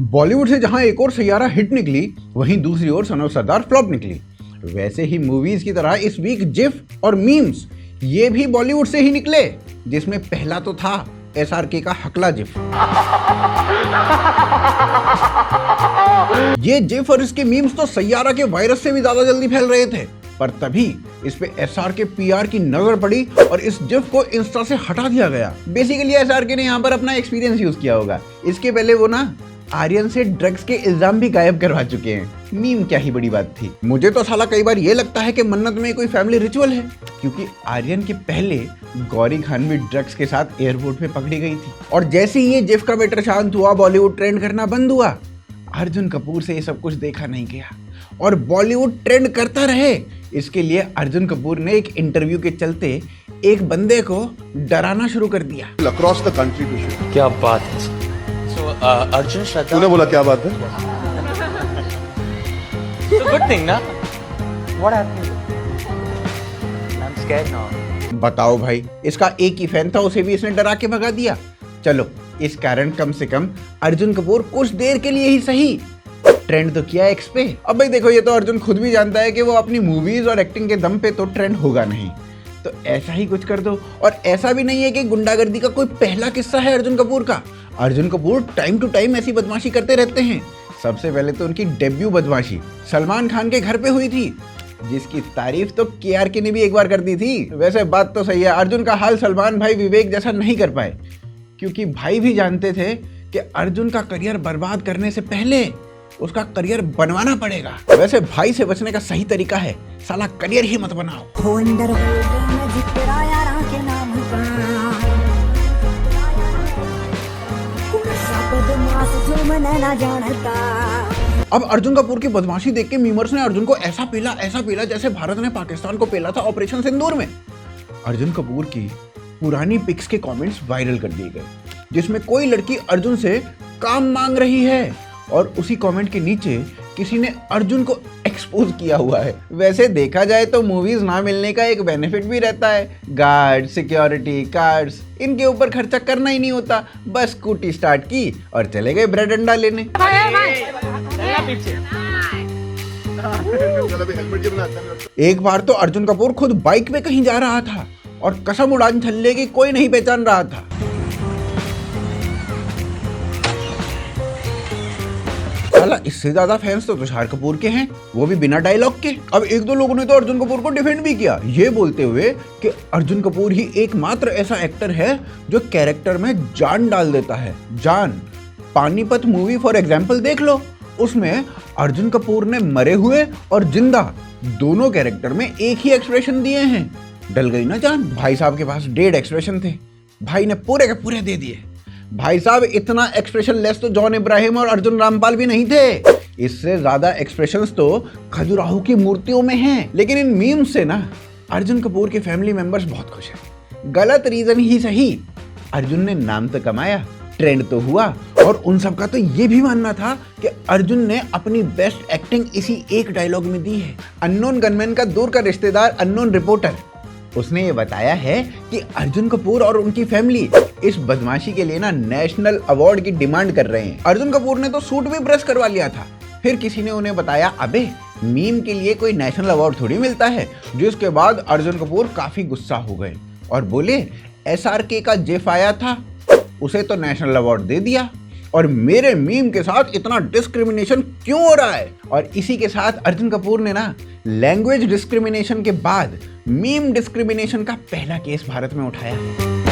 बॉलीवुड से जहां एक और सैयारा हिट निकली, वहीं दूसरी ओर सन ऑफ सरदार फ्लॉप निकली। वैसे ही मूवीज की तरह इस वीक जिफ और मीम्स ये भी बॉलीवुड से ही निकले, जिसमें पहला तो था SRK का हकला जिफ। ये जिफ और इसके मीम्स तो सैयारा के वायरस से भी ज्यादा जल्दी फैल रहे थे, पर तभी इस पे SRK PR की नजर पड़ी और इस जिफ को इंस्टा से हटा दिया गया। बेसिकली SRK ने यहाँ पर अपना एक्सपीरियंस यूज किया होगा। इसके पहले वो ना आर्यन से ड्रग्स के इल्जाम भी गायब करवा चुके हैं। मीम क्या ही बड़ी बात थी। मुझे तो साला कई बार ये लगता है कि मन्नत में कोई फैमिली रिचुअल है, क्योंकि आर्यन के पहले गौरी खान भी ड्रग्स के साथ एयरपोर्ट पे पकड़ी गई थी, और जैसे ही ये जिफ का मैटर शांत हुआ, बॉलीवुड ट्रेंड करना बंद हुआ। अर्जुन कपूर से ये सब कुछ देखा नहीं गया और बॉलीवुड ट्रेंड करता रहे। इसके लिए अर्जुन कपूर ने एक इंटरव्यू के चलते एक बंदे को डराना शुरू कर दिया। Across the country to shoot. क्या बात है। अर्जुन श्रद्धा, तूने बोला क्या बात है? गुड थिंग ना। What happened? I am scared now. बताओ भाई, इसका एक ही फैन था, उसे भी इसने डरा के भगा दिया। चलो, इस कारण कम से कम अर्जुन कपूर कुछ देर के लिए ही सही ट्रेंड तो किया एक्स पे। अब भाई देखो, ये तो अर्जुन खुद भी जानता है कि वो अपनी मूवीज और एक्टिंग के दम पे तो ट्रेंड होगा नहीं, तो ऐसा ही कुछ कर दो। और ऐसा भी नहीं है कि गुंडागर्दी का कोई पहला किस्सा है अर्जुन कपूर का। Arjun Kapoor time to time ऐसी बदमाशी करते रहते हैं। सबसे पहले तो उनकी डेब्यू बदमाशी सलमान खान के घर पे हुई थी, जिसकी तारीफ तो KRK ने भी एक बार कर दी थी। वैसे बात तो सही है, अर्जुन का हाल सलमान भाई विवेक जैसा नहीं कर पाए, क्योंकि भाई भी जानते थे कि अर्जुन का करियर बर्बाद करने से पहले उसका करियर बनवाना पड़ेगा। वैसे भाई से बचने का सही तरीका है साला करियर ही मत बनाओ। अब अर्जुन कपूर की बदमाशी देख के मीमर्स ने अर्जुन को ऐसा पेला जैसे भारत ने पाकिस्तान को पेला था ऑपरेशन सिंदूर में। अर्जुन कपूर की पुरानी पिक्स के कमेंट्स वायरल कर दिए गए, जिसमें कोई लड़की अर्जुन से काम मांग रही है और उसी कमेंट के नीचे किसी ने अर्जुन को एक्सपोज किया हुआ है। वैसे देखा जाए तो मूवीज ना मिलने का एक बेनिफिट भी रहता है। गार्ड, सिक्योरिटी, कार्ड्स, इनके ऊपर खर्चा करना ही नहीं होता। बस स्कूटी स्टार्ट की और चले गए ब्रेड अंडा लेने। एक बार तो अर्जुन कपूर खुद बाइक पे कहीं जा रहा था और कसम उड़ान छल्ले की कोई नहीं पहचान रहा था। इससे ज्यादा फैंस तो तुषार कपूर के हैं, वो भी बिना डायलॉग के। अब एक दो लोगों ने तो अर्जुन कपूर को डिफेंड भी किया, ये बोलते हुए कि अर्जुन कपूर ही एकमात्र ऐसा एक्टर है जो कैरेक्टर में जान डाल देता है। जान, पानीपत मूवी फॉर एग्जाम्पल देख लो, उसमें अर्जुन कपूर ने मरे हुए और जिंदा दोनों कैरेक्टर में एक ही एक्सप्रेशन दिए हैं। डल गई ना जान। भाई साहब के पास 1.5 एक्सप्रेशन थे, भाई ने पूरे के पूरे दे दिए। भाई साहब, इतना एक्सप्रेशन लेस तो जॉन इब्राहिम और अर्जुन रामपाल भी नहीं थे। इससे ज्यादा एक्सप्रेशंस तो खजुराहो की मूर्तियों में हैं। लेकिन इन मीम्स से ना अर्जुन कपूर के फैमिली मेंबर्स बहुत खुश हैं। गलत रीजन ही सही, अर्जुन ने नाम तो कमाया, ट्रेंड तो हुआ, और उन सब का तो ये भी मानना था कि अर्जुन ने अपनी बेस्ट एक्टिंग इसी एक डायलॉग में दी है। अननोन गनमैन का दूर का रिश्तेदार अननोन रिपोर्टर, उसने ये बताया है कि अर्जुन कपूर और उनकी फैमिली इस बदमाशी के लिए ना नेशनल अवार्ड की डिमांड कर रहे हैं। अर्जुन कपूर ने तो सूट भी प्रेस करवा लिया था। फिर किसी ने उन्हें बताया, अबे मीम के लिए कोई नेशनल अवार्ड थोड़ी मिलता है। जिसके बाद अर्जुन कपूर काफी गुस्सा हो गए और बोले, SRK का जिफ आया था, उसे तो नेशनल अवार्ड दे दिया, और मेरे मीम के साथ इतना डिस्क्रिमिनेशन क्यों हो रहा है। और इसी के साथ अर्जुन कपूर ने ना लैंग्वेज डिस्क्रिमिनेशन के बाद मीम डिस्क्रिमिनेशन का पहला केस भारत में उठाया है।